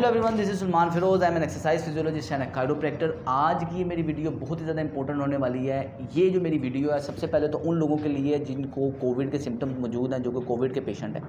Hello everyone, this is Salman Firoz. I am an exercise physiologist and chiropractor. आज की ये मेरी वीडियो बहुत ही ज़्यादा इंपॉर्टेंट होने वाली है। ये जो मेरी वीडियो है सबसे पहले तो उन लोगों के लिए जिनको कोविड के सिम्टम्स मौजूद हैं, जो कि कोविड के पेशेंट हैं।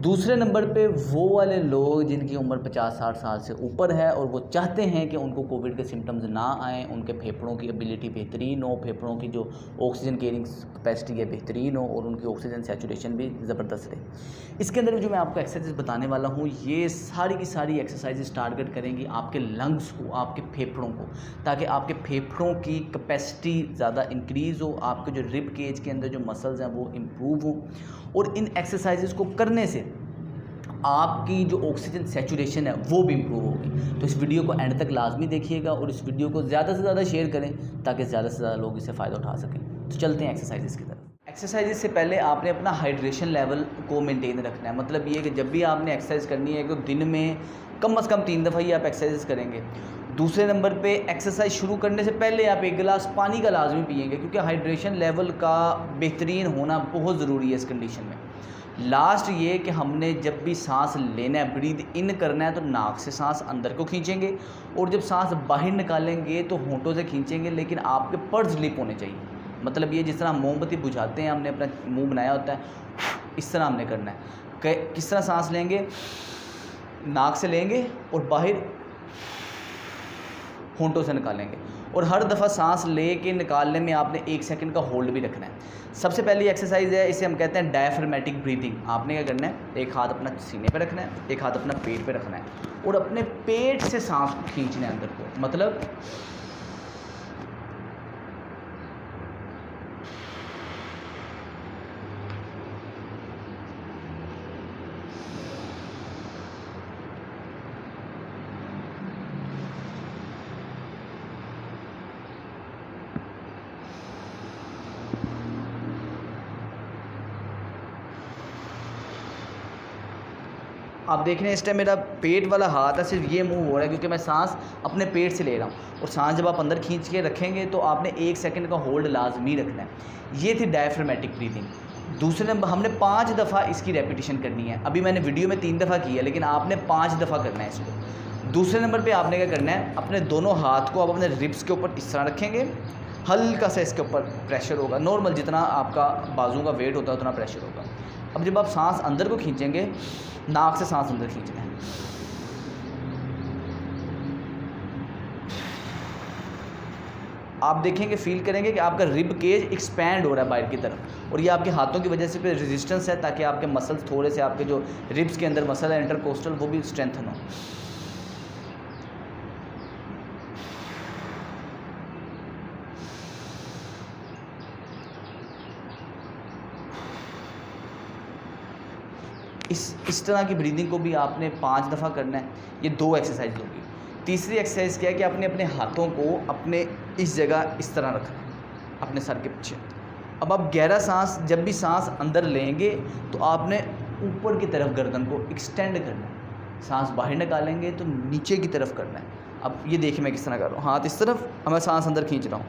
दूसरे नंबर पे वो वाले लोग जिनकी उम्र 50-60 साल से ऊपर है और वो चाहते हैं कि उनको कोविड के सिम्टम्स ना आएँ, उनके फेफड़ों की एबिलिटी बेहतरीन हो, फेफड़ों की जो ऑक्सीजन कैरिंग कैपेसिटी है बेहतरीन हो और उनकी ऑक्सीजन सैचुरेशन भी ज़बरदस्त रहे। इसके अंदर जो मैं आपको एक्सरसाइज बताने वाला हूँ, ये सारी की सारी एक्सरसाइजेज टारगेट करेंगी आपके लंग्स को, आपके फेफड़ों को, ताकि आपके फेफड़ों की कैपेसिटी ज़्यादा इंक्रीज़ हो, आपके जो रिब केज के अंदर जो मसल्स हैं वो इम्प्रूव हो। और इन एक्सरसाइजेज को करने से आपकी जो ऑक्सीजन सैचुरेशन है वो भी इम्प्रूव होगी। तो इस वीडियो को एंड तक लाजमी देखिएगा और इस वीडियो को ज़्यादा से ज़्यादा शेयर करें ताकि ज़्यादा से ज़्यादा लोग इससे फ़ायदा उठा सकें। तो चलते हैं एक्सरसाइजेस की तरफ। एक्सरसाइजेज से पहले आपने अपना हाइड्रेशन लेवल को मेंटेन रखना है। मतलब ये कि जब भी आपने एक्सरसाइज करनी है तो दिन में कम से कम 3 दफ़ा ही आप एक्सरसाइज करेंगे। दूसरे नंबर पे एक्सरसाइज शुरू करने से पहले आप 1 गिलास पानी का लाजमी पिएंगे, क्योंकि हाइड्रेशन लेवल का बेहतरीन होना बहुत ज़रूरी है इस कंडीशन में। लास्ट ये कि हमने जब भी सांस लेना है, ब्रीद इन करना है, तो नाक से सांस अंदर को खींचेंगे और जब सांस बाहर निकालेंगे तो होंठों से खींचेंगे, लेकिन आपके पर्स लिप होने चाहिए। मतलब ये जिस तरह मोमबत्ती बुझाते हैं, हमने अपना मुंह बनाया होता है, इस तरह हमने करना है। किस तरह सांस लेंगे? नाक से लेंगे और बाहर होंठों से निकालेंगे। और हर दफ़ा सांस ले के निकालने में आपने 1 सेकंड का होल्ड भी रखना है। सबसे पहली एक्सरसाइज है, इसे हम कहते हैं डायफ्रामेटिक ब्रीथिंग। आपने क्या करना है, एक हाथ अपना सीने पे रखना है, एक हाथ अपना पेट पे रखना है और अपने पेट से सांस खींचना है अंदर को। मतलब आप देख रहे हैं इस टाइम मेरा पेट वाला हाथ है, सिर्फ ये मूव हो रहा है क्योंकि मैं सांस अपने पेट से ले रहा हूँ। और सांस जब आप अंदर खींच के रखेंगे तो आपने 1 सेकंड का होल्ड लाजमी रखना है। ये थी डायफ्रामेटिक ब्रीथिंग। दूसरे नंबर हमने 5 दफ़ा इसकी रेपिटेशन करनी है। अभी मैंने वीडियो में 3 दफ़ा की है, लेकिन आपने 5 दफ़ा करना है इसको। दूसरे नंबर पर आपने क्या करना है, अपने दोनों हाथ को आप अपने रिब्स के ऊपर इस तरह रखेंगे, हल्का सा इसके ऊपर प्रेशर होगा, नॉर्मल जितना आपका बाजू का वेट होता है उतना प्रेशर होगा। अब जब आप सांस अंदर को खींचेंगे, नाक से सांस अंदर खींचना है। आप देखेंगे, फील करेंगे कि आपका रिब केज एक्सपैंड हो रहा है बाहर की तरफ, और ये आपके हाथों की वजह से पे रेजिस्टेंस है, ताकि आपके मसल्स थोड़े से, आपके जो रिब्स के अंदर मसल है इंटरकोस्टल, वो भी स्ट्रेंथन हो। इस तरह की ब्रीदिंग को भी आपने 5 दफ़ा करना है। ये 2 एक्सरसाइज होगी। तीसरी एक्सरसाइज क्या है कि आपने अपने हाथों को अपने इस जगह इस तरह रखना है, अपने सर के पीछे। अब आप गहरा सांस, जब भी सांस अंदर लेंगे तो आपने ऊपर की तरफ गर्दन को एक्सटेंड करना है। सांस बाहर निकालेंगे तो नीचे की तरफ करना है। अब ये देखिए मैं किस तरह कर रहा हूँ, हाथ इस तरफ, अब मैं सांस अंदर खींच रहा हूँ।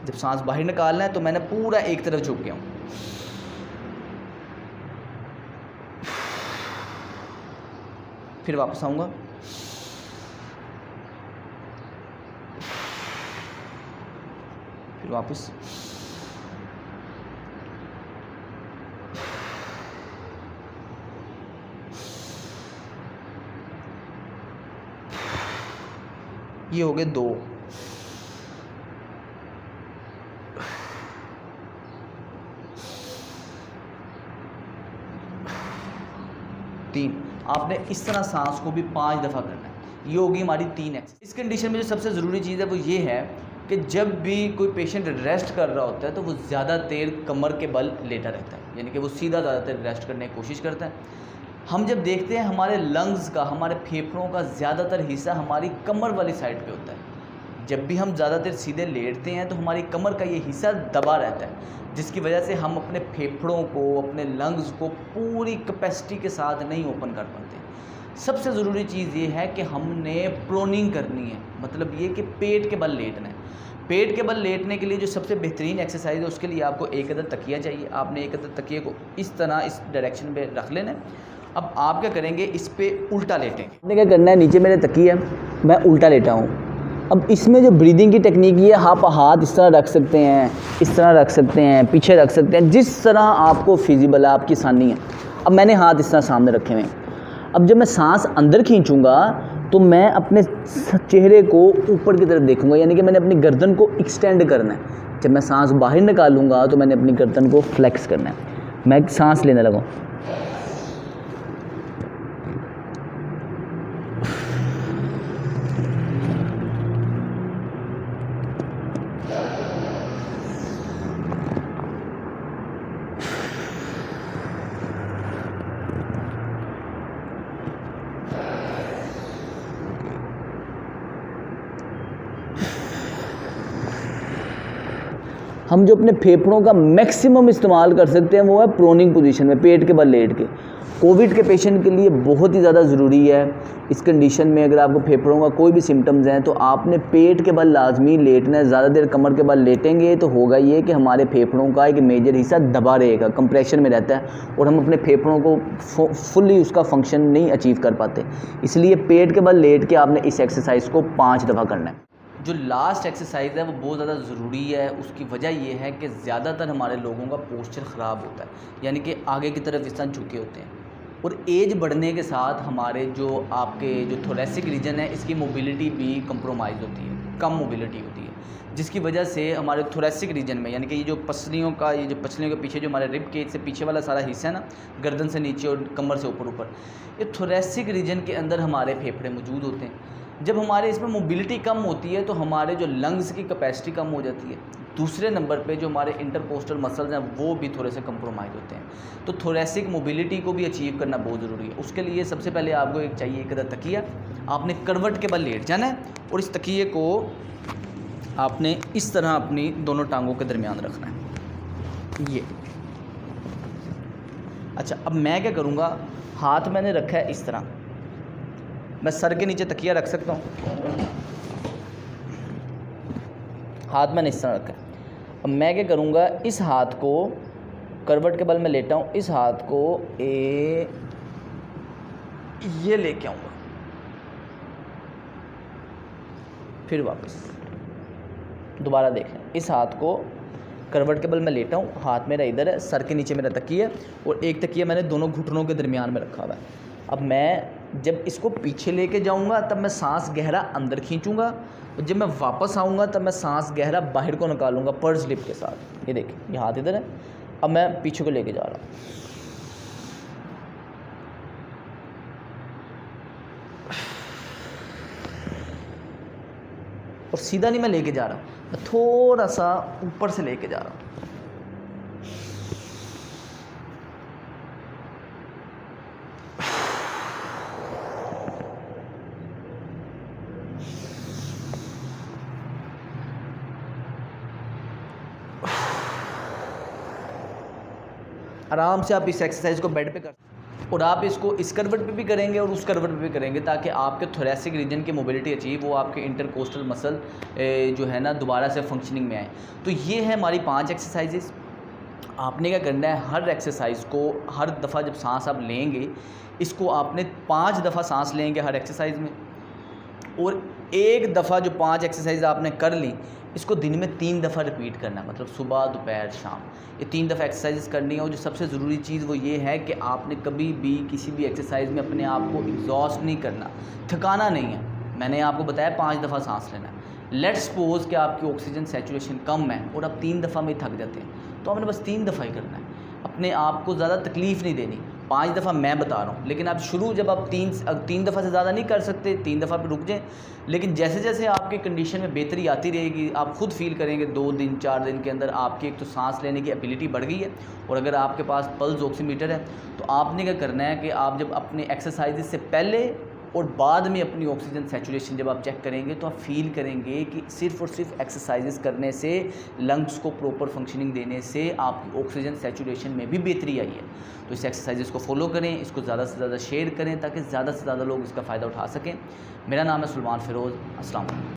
जब सांस बाहर निकालना है तो मैंने पूरा एक तरफ झुक गया हूँ। फिर वापस आऊँगा, फिर वापस, ये हो गए 2। आपने इस तरह सांस को भी 5 दफ़ा करना है। ये होगी हमारी 3 एक्सरसाइज। इस कंडीशन में जो सबसे ज़रूरी चीज़ है वो ये है कि जब भी कोई पेशेंट रेस्ट कर रहा होता है तो वो ज़्यादा देर कमर के बल लेटा रहता है, यानी कि वो सीधा ज़्यादा देर रेस्ट करने की कोशिश करता है। हम जब देखते हैं हमारे लंग्स का, हमारे फेफड़ों का ज़्यादातर हिस्सा हमारी कमर वाली साइड पे होता है। जब भी हम ज़्यादा देर सीधे लेटते हैं तो हमारी कमर का ये हिस्सा दबा रहता है, जिसकी वजह से हम अपने फेफड़ों को, अपने लंग्स को पूरी कैपेसिटी के साथ नहीं ओपन कर पाते। सबसे ज़रूरी चीज़ ये है कि हमने प्रोनिंग करनी है, मतलब ये कि पेट के बल लेटना है। पेट के बल लेटने के लिए जो सबसे बेहतरीन एक्सरसाइज है उसके लिए आपको एक अदद तकिया चाहिए। आपने एक अदद तकिए को इस तरह इस डायरेक्शन पे रख लेना है। अब आप क्या करेंगे, इस पे उल्टा लेटेंगे। आपने क्या करना है, नीचे मेरे तकिया है, मैं उल्टा लेटा हूँ। अब इसमें जो ब्रीदिंग की टेक्निक ये है, आप हाथ इस तरह रख सकते हैं, इस तरह रख सकते हैं, पीछे रख सकते हैं, जिस तरह आपको फिजिबल है, आपकी आसानी है। अब मैंने हाथ इस तरह सामने रखे हुए हैं। अब जब मैं सांस अंदर खींचूंगा तो मैं अपने चेहरे को ऊपर की तरफ देखूंगा, यानी कि मैंने अपनी गर्दन को एक्सटेंड करना है। जब मैं सांस बाहर निकालूंगा तो मैंने अपनी गर्दन को फ्लेक्स करना है। मैं सांस लेने लगा, हम जो अपने फेफड़ों का मैक्सिमम इस्तेमाल कर सकते हैं वो है प्रोनिंग पोजीशन में, पेट के बल लेट के। कोविड के पेशेंट के लिए बहुत ही ज़्यादा ज़रूरी है। इस कंडीशन में अगर आपको फेफड़ों का कोई भी सिम्टम्स हैं तो आपने पेट के बल लाजमी लेटना है। ज़्यादा देर कमर के बल लेटेंगे तो होगा ये कि हमारे फेफड़ों का एक मेजर हिस्सा दबा रहेगा, कंप्रेशन में रहता है और हम अपने फेफड़ों को फुल्ली उसका फंक्शन नहीं अचीव कर पाते। इसलिए पेट के बल लेट के आपने इस एक्सरसाइज को 5 दफ़ा करना है। जो लास्ट एक्सरसाइज है वो बहुत ज़्यादा ज़रूरी है। उसकी वजह ये है कि ज़्यादातर हमारे लोगों का पोस्चर ख़राब होता है, यानी कि आगे की तरफ इस तरह झुके होते हैं और एज बढ़ने के साथ हमारे जो आपके जो थोरेसिक रीजन है इसकी मोबिलिटी भी कंप्रोमाइज़ होती है, कम मोबिलिटी होती है, जिसकी वजह से हमारे थोरेसिक रीजन में, यानी कि ये जो पसलियों के पीछे जो हमारे रिब केज से पीछे वाला सारा हिस्सा है ना, गर्दन से नीचे और कमर से ऊपर, ये थोरेसिक रीजन के अंदर हमारे फेफड़े मौजूद होते हैं। जब हमारे इसमें मोबिलिटी कम होती है तो हमारे जो लंग्स की कैपेसिटी कम हो जाती है। दूसरे नंबर पे जो हमारे इंटरकोस्टल मसल्स हैं वो भी थोड़े से कंप्रोमाइज़ होते हैं। तो थोरेसिक मोबिलिटी को भी अचीव करना बहुत ज़रूरी है। उसके लिए सबसे पहले आपको एक चाहिए एक अदद तकिया। आपने करवट के बल लेट जाना है और इस तकिए को आपने इस तरह अपनी दोनों टांगों के दरमियान रखना है, ये। अच्छा, अब मैं क्या करूँगा, हाथ मैंने रखा है इस तरह, मैं सर के नीचे तकिया रख सकता हूँ, हाथ मैंने इस तरह रखा है। अब मैं क्या करूँगा, इस हाथ को करवट के बल में लेटा हूँ, इस हाथ को ये लेके आऊँगा, फिर वापस दोबारा देख लें। इस हाथ को करवट के बल में लेटा हूँ, हाथ मेरा इधर है, सर के नीचे मेरा तकिया है और एक तकिया मैंने दोनों घुटनों के दरमियान में रखा हुआ है। अब मैं जब इसको पीछे लेके जाऊंगा तब मैं सांस गहरा अंदर खींचूंगा और जब मैं वापस आऊंगा तब मैं सांस गहरा बाहर को निकालूंगा पर्स लिप के साथ। ये देखिए, ये हाथ इधर है, अब मैं पीछे को लेके जा रहा हूँ। और सीधा नहीं मैं लेके जा रहा हूँ, मैं थोड़ा सा ऊपर से लेके जा रहा हूँ। आराम से आप इस एक्सरसाइज को बेड पे कर और आप इसको इस करवट पे भी करेंगे और उस करवट पे भी करेंगे ताकि आपके थोरेसिक रीजन की मोबिलिटी अचीव हो, आपके इंटरकोस्टल मसल जो है ना दोबारा से फंक्शनिंग में आए। तो ये है हमारी 5 एक्सरसाइजेस। आपने क्या करना है, हर एक्सरसाइज को हर दफ़ा जब सांस आप लेंगे इसको आपने 5 दफ़ा सांस लेंगे हर एक्सरसाइज में और एक दफ़ा जो 5 एक्सरसाइज आपने कर ली इसको दिन में 3 दफ़ा रिपीट करना, मतलब सुबह दोपहर शाम, ये 3 दफ़ा एक्सरसाइज करनी है। और जो सबसे ज़रूरी चीज़ वो ये है कि आपने कभी भी किसी भी एक्सरसाइज में अपने आप को एग्जॉस्ट नहीं करना, थकाना नहीं है। मैंने आपको बताया 5 दफ़ा सांस लेना है। लेट्स सपोज कि आपकी ऑक्सीजन सैचुरेशन कम है और आप 3 दफ़ा में थक जाते हैं तो आपने बस 3 दफ़ा ही करना है, अपने आप को ज़्यादा तकलीफ़ नहीं देनी। 5 दफ़ा मैं बता रहा हूँ, लेकिन आप शुरू जब आप 3 दफ़ा से ज़्यादा नहीं कर सकते, 3 दफ़ा पे रुक जाएं। लेकिन जैसे जैसे आपकी कंडीशन में बेहतरी आती रहेगी आप खुद फील करेंगे 2 दिन 4 दिन के अंदर आपकी एक तो सांस लेने की एबिलिटी बढ़ गई है। और अगर आपके पास पल्स ऑक्सीमीटर है तो आपने क्या करना है कि आप जब अपने एक्सरसाइज से पहले और बाद में अपनी ऑक्सीजन सैचुरेशन जब आप चेक करेंगे तो आप फील करेंगे कि सिर्फ़ और सिर्फ एक्सरसाइजेस करने से, लंग्स को प्रॉपर फंक्शनिंग देने से आपकी ऑक्सीजन सैचुरेशन में भी बेहतरी आई है। तो इस एक्सरसाइजेस को फॉलो करें, इसको ज़्यादा से ज़्यादा शेयर करें ताकि ज़्यादा से ज़्यादा लोग इसका फ़ायदा उठा सकें। मेरा नाम है सुलेमान फ़िरोज़। अस्सलाम वालेकुम।